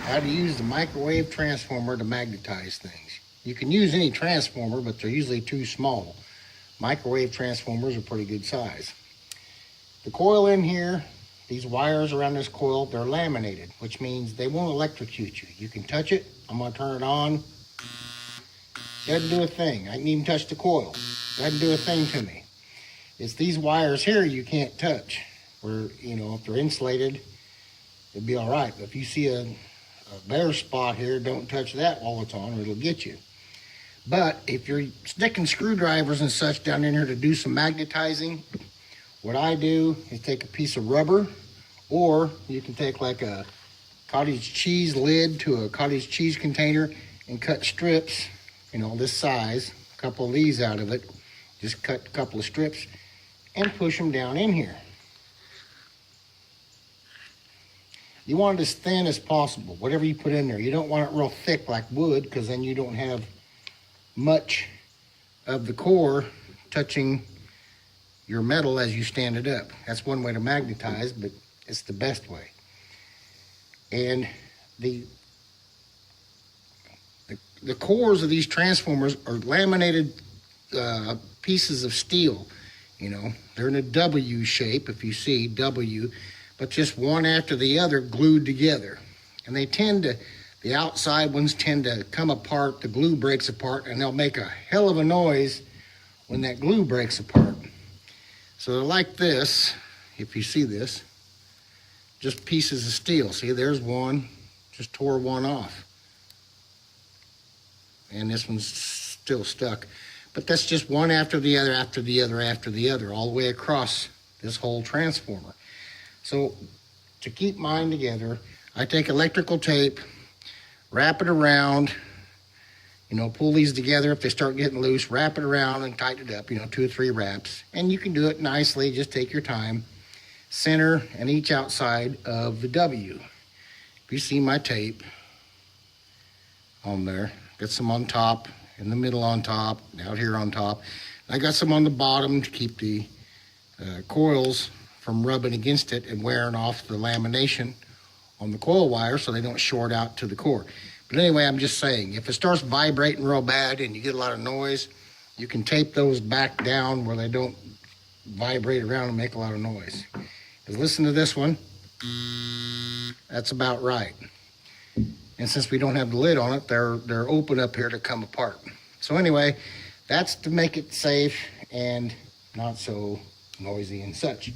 how to use the microwave transformer to magnetize things. You can use any transformer, but they're usually too small. Microwave transformers are pretty good size. The coil in here, these wires around this coil, they're laminated, which means they won't electrocute you. You can touch it. I'm going to turn it on. Doesn't do a thing. I can even touch the coil. Doesn't do a thing to me. It's these wires here you can't touch. Where, if they're insulated, it'd be all right. But if you see a bare spot here, don't touch that while it's on or it'll get you. But if you're sticking screwdrivers and such down in here to do some magnetizing, what I do is take a piece of rubber, or you can take like a cottage cheese lid to a cottage cheese container and cut strips, this size, a couple of these out of it. Just cut a couple of strips and push them down in here. You want it as thin as possible, whatever you put in there. You don't want it real thick like wood, because then you don't have much of the core touching your metal as you stand it up. That's one way to magnetize, but it's the best way. And the cores of these transformers are laminated pieces of steel. They're in a W shape, if you see W, but just one after the other glued together. And the outside ones tend to come apart, the glue breaks apart, and they'll make a hell of a noise when that glue breaks apart. So they're like this, if you see this, just pieces of steel. See, there's one, just tore one off. And this one's still stuck. But that's just one after the other, after the other, after the other, all the way across this whole transformer. So to keep mine together, I take electrical tape, wrap it around, pull these together. If they start getting loose, wrap it around and tighten it up, 2 or 3 wraps. And you can do it nicely, just take your time. Center and each outside of the W. If you see my tape on there, got some on top, in the middle on top, out here on top. I got some on the bottom to keep the coils from rubbing against it and wearing off the lamination on the coil wire so they don't short out to the core. But anyway, I'm just saying, if it starts vibrating real bad and you get a lot of noise, you can tape those back down where they don't vibrate around and make a lot of noise. Because listen to this one. That's about right. And since we don't have the lid on it, they're open up here to come apart. So anyway, that's to make it safe and not so noisy and such.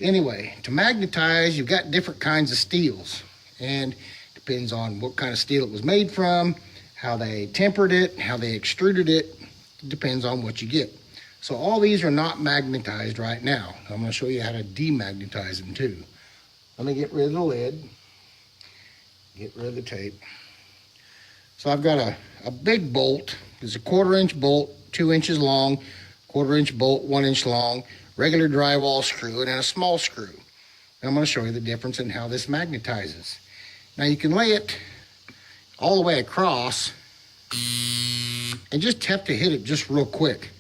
Anyway, to magnetize, you've got different kinds of steels. And depends on what kind of steel it was made from, how they tempered it, how they extruded it. It depends on what you get. So all these are not magnetized right now. I'm going to show you how to demagnetize them too. Let me get rid of the lid. Get rid of the tape. So I've got a big bolt. It's a 1/4 inch bolt, 2 inches long, 1/4 inch bolt, 1 inch long, regular drywall screw, and then a small screw. And I'm going to show you the difference in how this magnetizes. Now you can lay it all the way across and just have to hit it just real quick,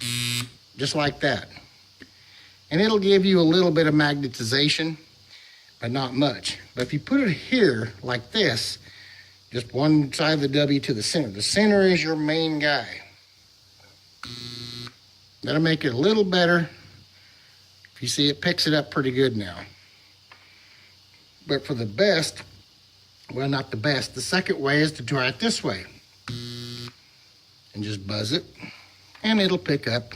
just like that. And it'll give you a little bit of magnetization, but not much. But if you put it here like this, just one side of the W to the center is your main guy. That'll make it a little better. If you see, it picks it up pretty good now. But for the best, well, not the best, the second way is to try it this way. And just buzz it, and it'll pick up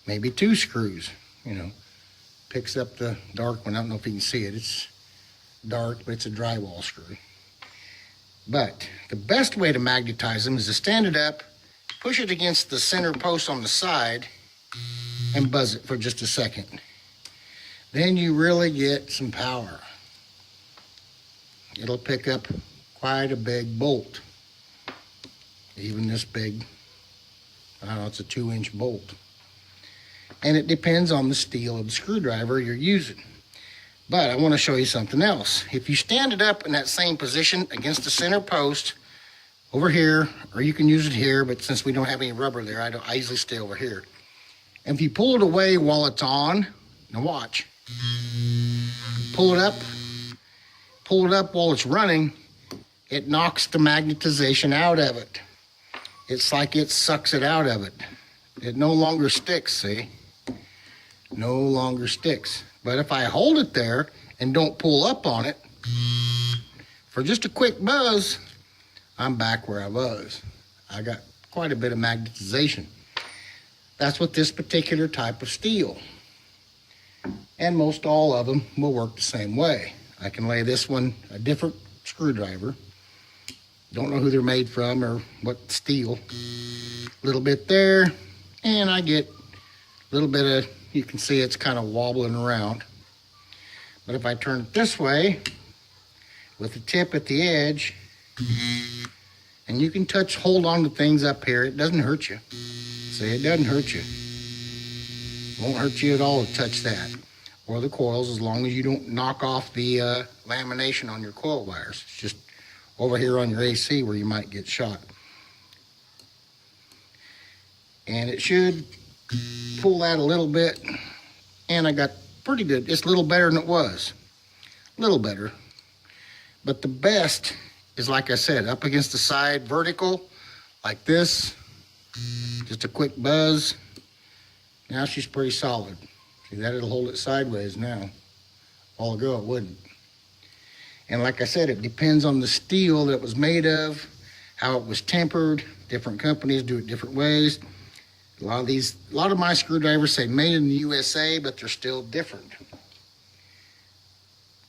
maybe 2 screws, Picks up the dark one. I don't know if you can see it. It's dark, but it's a drywall screw. But the best way to magnetize them is to stand it up, push it against the center post on the side, and buzz it for just a second. Then you really get some power. It'll pick up quite a big bolt. Even this big, I don't know, it's a 2 inch bolt. And it depends on the steel of the screwdriver you're using. But I want to show you something else. If you stand it up in that same position against the center post over here, or you can use it here, but since we don't have any rubber there, I usually stay over here. And if you pull it away while it's on, now watch. Pull it up while it's running, it knocks the magnetization out of it. It's like it sucks it out of it. It no longer sticks, see? No longer sticks. But if I hold it there and don't pull up on it, for just a quick buzz, I'm back where I was. I got quite a bit of magnetization. That's with this particular type of steel. And most all of them will work the same way. I can lay this one a different screwdriver. Don't know who they're made from or what steel. A little bit there, and I get a little bit of, you can see it's kind of wobbling around. But if I turn it this way, with the tip at the edge, and you can hold on to things up here, it doesn't hurt you. See, it doesn't hurt you. It won't hurt you at all to touch that. Or the coils, as long as you don't knock off the lamination on your coil wires. It's just over here on your AC where you might get shot. And it should pull that a little bit, and I got pretty good. It's a little better than it was. A little better. But the best is, like I said, up against the side, vertical, like this. Just a quick buzz. Now she's pretty solid. See that? It'll hold it sideways now. A while ago it wouldn't. And like I said, it depends on the steel that it was made of, how it was tempered. Different companies do it different ways. A lot of my screwdrivers say made in the USA, but they're still different.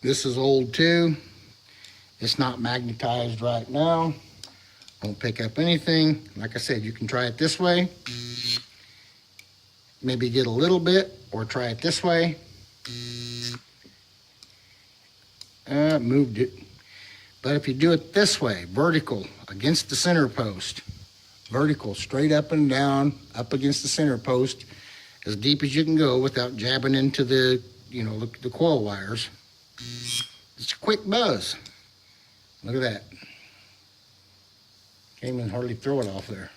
This is old too. It's not magnetized right now. Won't pick up anything. Like I said, you can try it this way. Maybe get a little bit, or try it this way. Moved it. But if you do it this way, vertical, against the center post, vertical, straight up and down, up against the center post, as deep as you can go without jabbing into the, the coil wires. It's a quick buzz. Look at that. Can't even hardly throw it off there.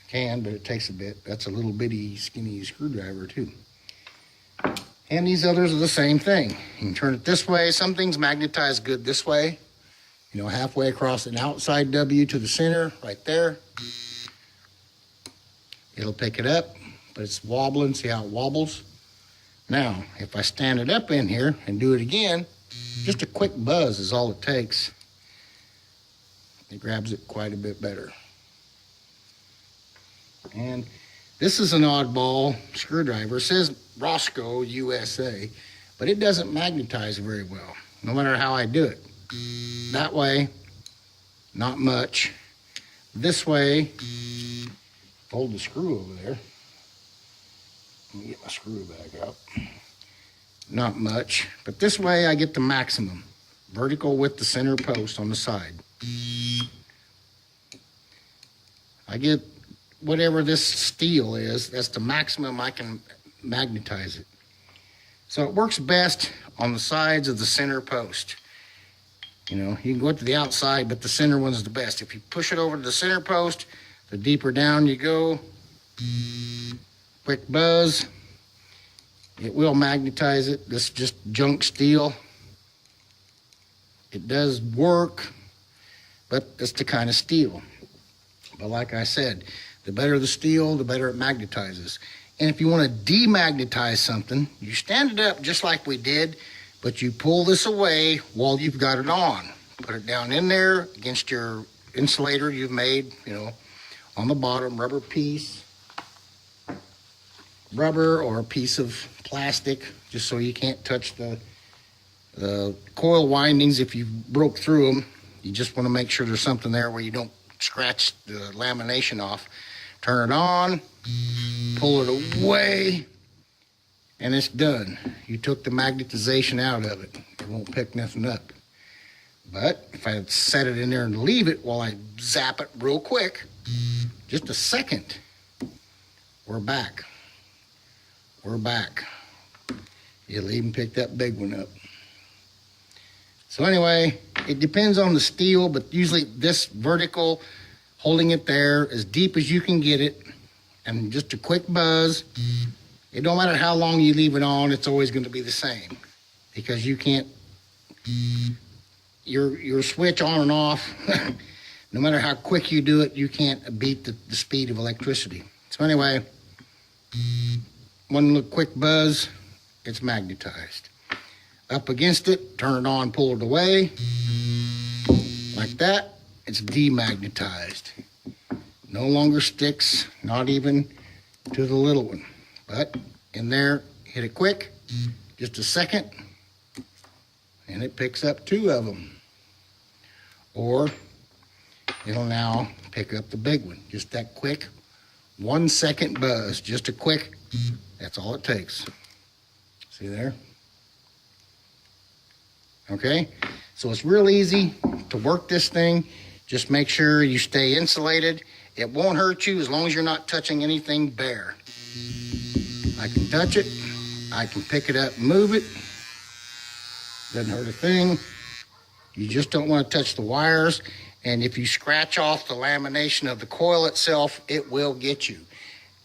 Can, but it takes a bit. That's a little bitty, skinny screwdriver too. And these others are the same thing. You can turn it this way. Some things magnetize good this way. Halfway across an outside W to the center, right there. It'll pick it up, but it's wobbling. See how it wobbles? Now, if I stand it up in here and do it again, just a quick buzz is all it takes. It grabs it quite a bit better. And this is an oddball screwdriver. It says Roscoe USA, but it doesn't magnetize very well, no matter how I do it. That way, not much. This way, hold the screw over there. Let me get my screw back out. Not much, but this way I get the maximum. Vertical with the center post on the side. I get whatever this steel is, that's the maximum I can magnetize it. So it works best on the sides of the center post. You can go to the outside, but the center one's the best. If you push it over to the center post, the deeper down you go. Quick buzz. It will magnetize it. This is just junk steel. It does work, but it's the kind of steel. But like I said, the better the steel, the better it magnetizes. And if you want to demagnetize something, you stand it up just like we did, but you pull this away while you've got it on. Put it down in there against your insulator you've made, on the bottom, rubber piece. Rubber or a piece of plastic, just so you can't touch the coil windings if you broke through them. You just want to make sure there's something there where you don't scratch the lamination off. Turn it on, pull it away, and it's done. You took the magnetization out of it. It won't pick nothing up. But if I set it in there and leave it while I zap it real quick, just a second, we're back. We're back. It'll even pick that big one up. So anyway, it depends on the steel, but usually this vertical, holding it there as deep as you can get it, and just a quick buzz. It don't matter how long you leave it on, it's always going to be the same, because you can't your switch on and off, no matter how quick you do it, you can't beat the speed of electricity. So anyway, one little quick buzz, it's magnetized. Up against it, turn it on, pull it away. Like that, it's demagnetized. No longer sticks, not even to the little one. But in there, hit it quick, just a second, and it picks up two of them. Or it'll now pick up the big one. Just that quick 1 second buzz, just a quick, that's all it takes. See there? Okay, so it's real easy to work this thing. Just make sure you stay insulated. It won't hurt you as long as you're not touching anything bare. I can touch it, I can pick it up and move it. Doesn't hurt a thing. You just don't want to touch the wires. And if you scratch off the lamination of the coil itself, it will get you.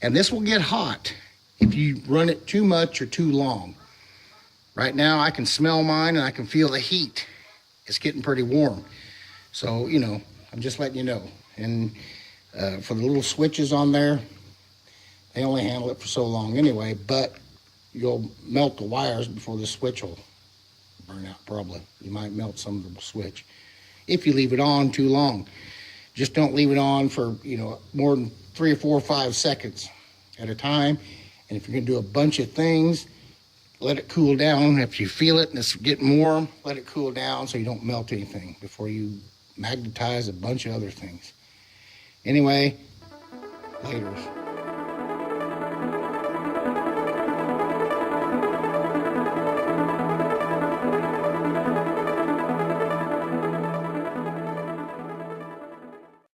And this will get hot if you run it too much or too long. Right now I can smell mine and I can feel the heat. It's getting pretty warm. So, you know, I'm just letting you know. And for the little switches on there, they only handle it for so long anyway, but you'll melt the wires before the switch will burn out probably. You might melt some of the switch if you leave it on too long. Just don't leave it on for, you know, more than 3 or 4 or 5 seconds at a time. And if you're gonna do a bunch of things, let it cool down. If you feel it and it's getting warm, let it cool down so you don't melt anything before you magnetize a bunch of other things. Anyway, laters.